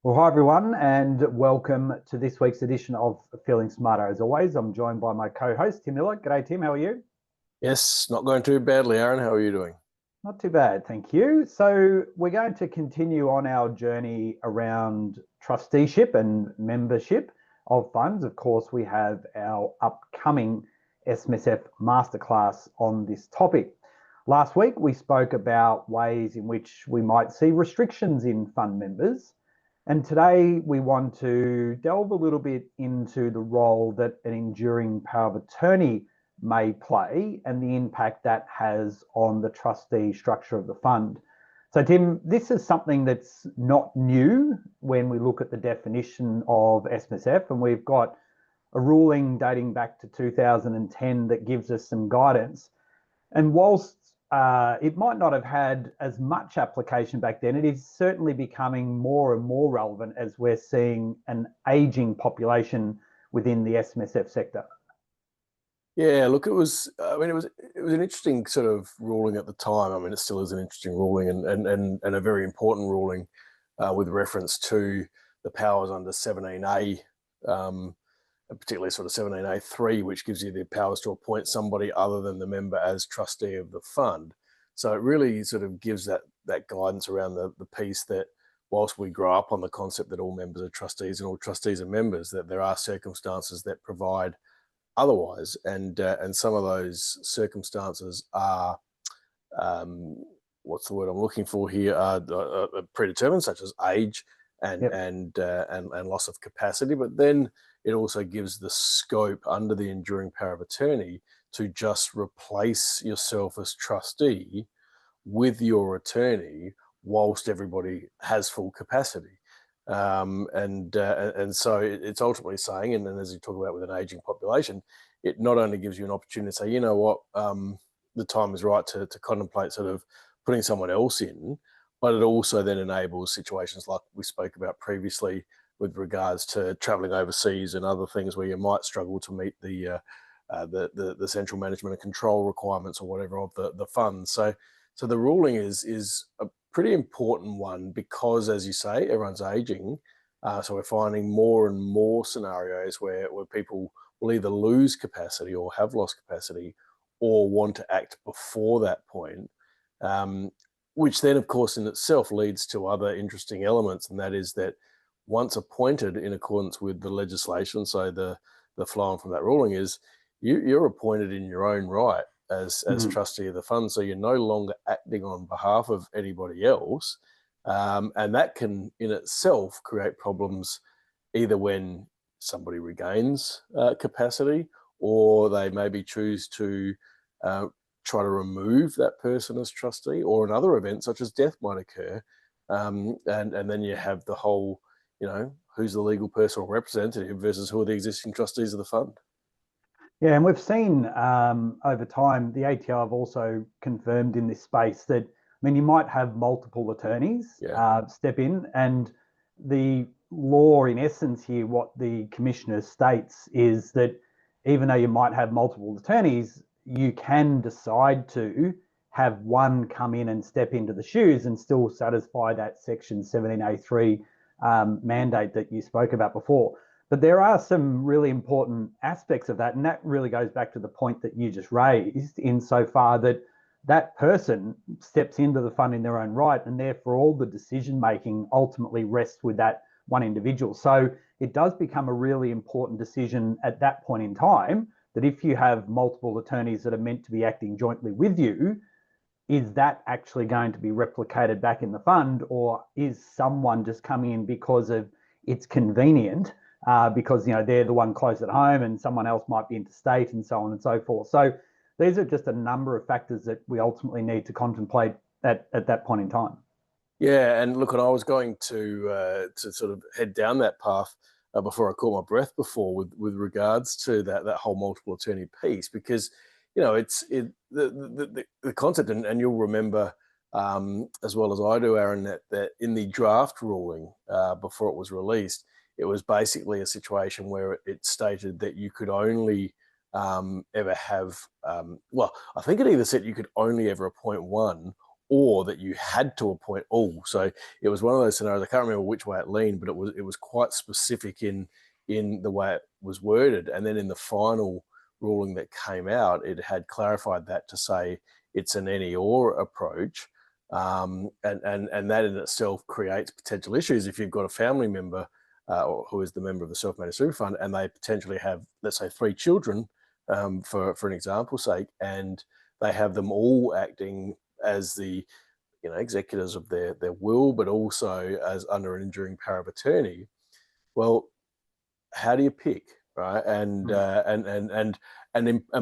Well, hi everyone, and welcome to this week's edition of Feeling Smarter. As always, I'm joined by my co-host Tim Miller. G'day, Tim. How are you? Yes, not going too badly, Aaron. How are you doing? Not too bad, thank you. So we're going to continue on our journey around trusteeship and membership of funds. Of course, we have our upcoming SMSF masterclass on this topic. Last week, we spoke about ways in which we might see restrictions in fund members. And today we want to delve a little bit into the role that an enduring power of attorney may play and the impact that has on the trustee structure of the fund. So, Tim, this is something that's not new when we look at the definition of SMSF, and we've got a ruling dating back to 2010 that gives us some guidance. And whilst it might not have had as much application back then, it is certainly becoming more and more relevant as we're seeing an aging population within the SMSF sector. Yeah, look, it was an interesting sort of ruling at the time. I mean, it still is an interesting ruling and a very important ruling with reference to the powers under 17A, and particularly sort of 17A3, which gives you the powers to appoint somebody other than the member as trustee of the fund. So it really sort of gives that guidance around the piece that whilst we grow up on the concept that all members are trustees and all trustees are members, that there are circumstances that provide otherwise, and some of those circumstances are what's the word I'm looking for here? Predetermined, such as age and Yep. and loss of capacity. But then it also gives the scope under the enduring power of attorney to just replace yourself as trustee with your attorney whilst everybody has full capacity. And so it's ultimately saying, and then as you talk about with an aging population, it not only gives you an opportunity to say, you know what, the time is right to contemplate sort of putting someone else in, but it also then enables situations like we spoke about previously with regards to traveling overseas and other things where you might struggle to meet the central management and control requirements or whatever of the fund. So the ruling is a pretty important one because, as you say, everyone's aging. So we're finding more and more scenarios where people will either lose capacity or have lost capacity or want to act before that point, which then, of course, in itself leads to other interesting elements, and that is that once appointed in accordance with the legislation, so the flow on from that ruling is you're appointed in your own right as Mhm. trustee of the fund, so you're no longer acting on behalf of anybody else, and that can in itself create problems either when somebody regains capacity or they maybe choose to uh, try to remove that person as trustee, or another event such as death might occur, and then you have the whole, who's the legal personal representative versus who are the existing trustees of the fund. Yeah, and we've seen over time, the ATO have also confirmed in this space that, I mean, you might have multiple attorneys Yeah. step in, and the law, in essence, here, what the commissioner states is that even though you might have multiple attorneys, you can decide to have one come in and step into the shoes and still satisfy that Section 17A3 mandate that you spoke about before. But there are some really important aspects of that. And that really goes back to the point that you just raised, insofar that that person steps into the fund in their own right, and therefore all the decision making ultimately rests with that one individual. So it does become a really important decision at that point in time that if you have multiple attorneys that are meant to be acting jointly with you, is that actually going to be replicated back in the fund, or is someone just coming in because of it's convenient, because they're the one close at home and someone else might be interstate and so on and so forth. So these are just a number of factors that we ultimately need to contemplate at that point in time. Yeah, and look, and I was going to sort of head down that path before I caught my breath before with regards to that whole multiple attorney piece, because the concept, and you'll remember as well as I do, Aaron, that in the draft ruling before it was released, it was basically a situation where it stated that you could only ever have, well, I think it either said you could only ever appoint one, or that you had to appoint all. So it was one of those scenarios. I can't remember which way it leaned, but it was quite specific in the way it was worded. And then in the final ruling that came out, it had clarified that to say it's an any or approach. And that in itself creates potential issues if you've got a family member who is the member of the self-managed super fund, and they potentially have, let's say, 3 children, for an example's sake, and they have them all acting as the executors of their will, but also as under an enduring power of attorney. Well, how do you pick, right? And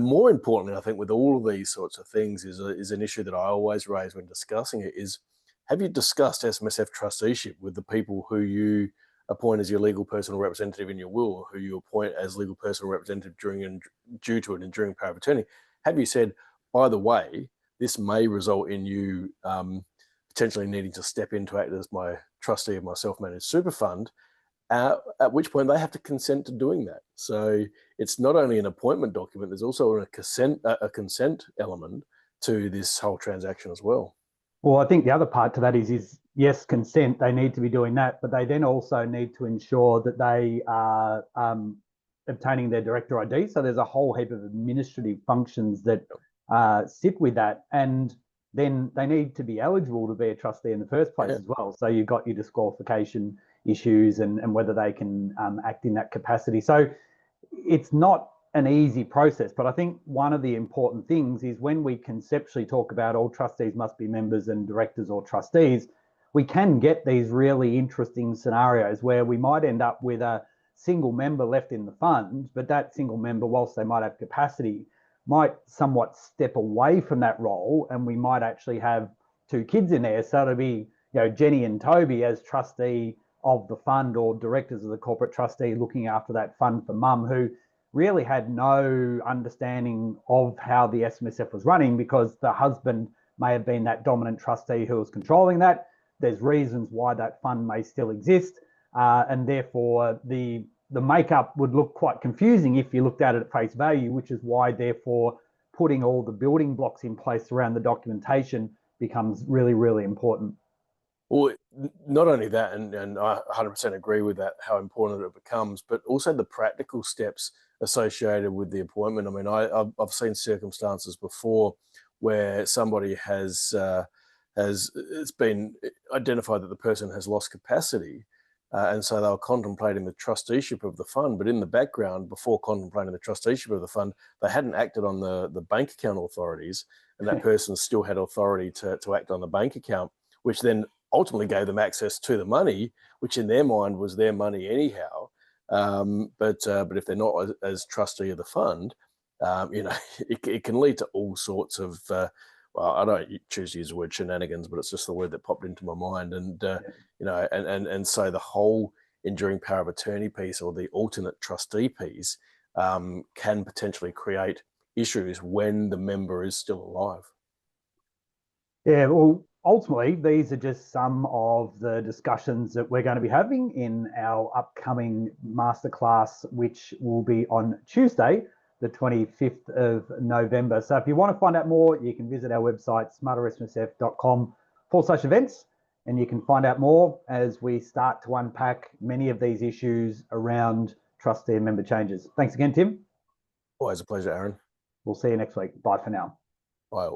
more importantly, I think with all of these sorts of things is an issue that I always raise when discussing it is, have you discussed SMSF trusteeship with the people who you appoint as your legal personal representative in your will, or who you appoint as legal personal representative due to an enduring power of attorney? Have you said, by the way, this may result in you potentially needing to step in to act as my trustee of my self-managed super fund, at which point they have to consent to doing that. So it's not only an appointment document, there's also a consent element to this whole transaction as well. Well, I think the other part to that is yes, consent, they need to be doing that, but they then also need to ensure that they are obtaining their director ID. So there's a whole heap of administrative functions that sit with that. And then they need to be eligible to be a trustee in the first place as well. So you've got your disqualification issues and whether they can act in that capacity. So it's not an easy process, but I think one of the important things is when we conceptually talk about all trustees must be members and directors or trustees, we can get these really interesting scenarios where we might end up with a single member left in the fund, but that single member, whilst they might have capacity, might somewhat step away from that role, and we might actually have 2 kids in there. So it'll be, Jenny and Toby as trustee of the fund, or directors of the corporate trustee looking after that fund for mum, who really had no understanding of how the SMSF was running because the husband may have been that dominant trustee who was controlling that. There's reasons why that fund may still exist, and therefore the makeup would look quite confusing if you looked at it at face value, which is why therefore putting all the building blocks in place around the documentation becomes really, really important. Well, not only that, and I 100% agree with that, how important it becomes, but also the practical steps associated with the appointment. I mean, I've seen circumstances before where somebody has it's been identified that the person has lost capacity, and so they were contemplating the trusteeship of the fund, but in the background, before contemplating the trusteeship of the fund, they hadn't acted on the bank account authorities, and that person still had authority to act on the bank account, which then ultimately gave them access to the money, which in their mind was their money anyhow. But if they're not as trustee of the fund, it can lead to all sorts of, well, I don't choose to use the word shenanigans, but it's just the word that popped into my mind. And, and so the whole enduring power of attorney piece, or the alternate trustee piece, can potentially create issues when the member is still alive. Yeah, well, ultimately, these are just some of the discussions that we're going to be having in our upcoming masterclass, which will be on Tuesday, the 25th of November. So if you want to find out more, you can visit our website, smartersmsf.com/events, and you can find out more as we start to unpack many of these issues around trustee and member changes. Thanks again, Tim. Always a pleasure, Aaron. We'll see you next week. Bye for now. Bye.